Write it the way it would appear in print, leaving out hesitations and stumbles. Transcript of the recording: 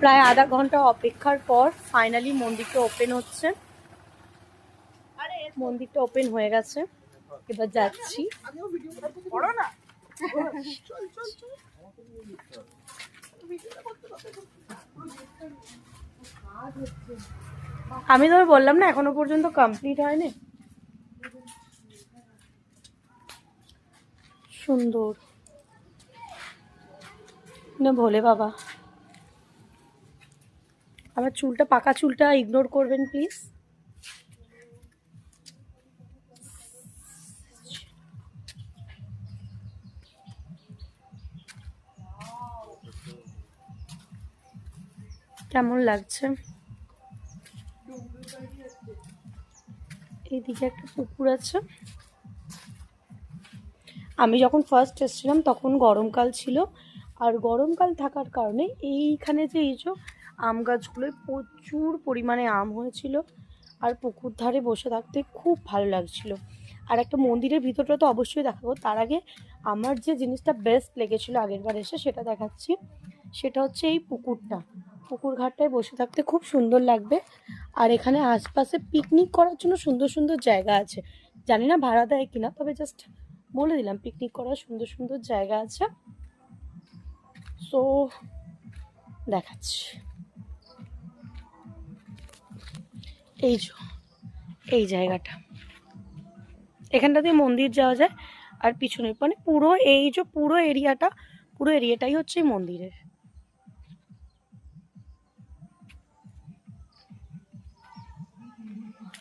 প্রায় আধা ঘন্টা অপেক্ষার পর ফাইনালি মন্দিরটা ওপেন হচ্ছে। মন্দিরটা ওপেন হয়ে গেছে, এবার যাচ্ছি। আমি তো বললাম না এখনো পর্যন্ত কমপ্লিট হয়নি। সুন্দর না ভোলে বাবা। আমার চুলটা, পাকা চুলটা ইগনোর করবেন প্লিজ। কেমন লাগছে? এইদিকে একটা পুকুর আছে। আমি যখন ফার্স্ট এসেছিলাম তখন গরমকাল ছিল, আর গরমকাল থাকার কারণে এইখানে যে এই যে আম গাছগুলোয় প্রচুর পরিমাণে আম হয়েছিল, আর পুকুর ধারে বসে থাকতে খুব ভালো লাগছিল। আর একটা মন্দিরের ভিতরটা তো অবশ্যই দেখাবো, তার আগে আমার যে জিনিসটা বেস্ট লেগেছিলো আগের বার এসে সেটা দেখাচ্ছি। সেটা হচ্ছে এই পুকুরটা, পুকুর ঘাটটায় বসে থাকতে খুব সুন্দর লাগবে। আর এখানে আশপাশে পিকনিক করার জন্য সুন্দর সুন্দর জায়গা আছে, জানি না ভাড়া দেয় কিনা, তবে জাস্ট বলে দিলাম পিকনিক করার সুন্দর সুন্দর জায়গা আছে। সো দেখাচ্ছি, এই যে এই জায়গাটা, এখানটা দিয়ে মন্দির যাওয়া যায়। আর পিছনে মানে পুরো এই যে পুরো এরিয়াটাই হচ্ছে মন্দিরের।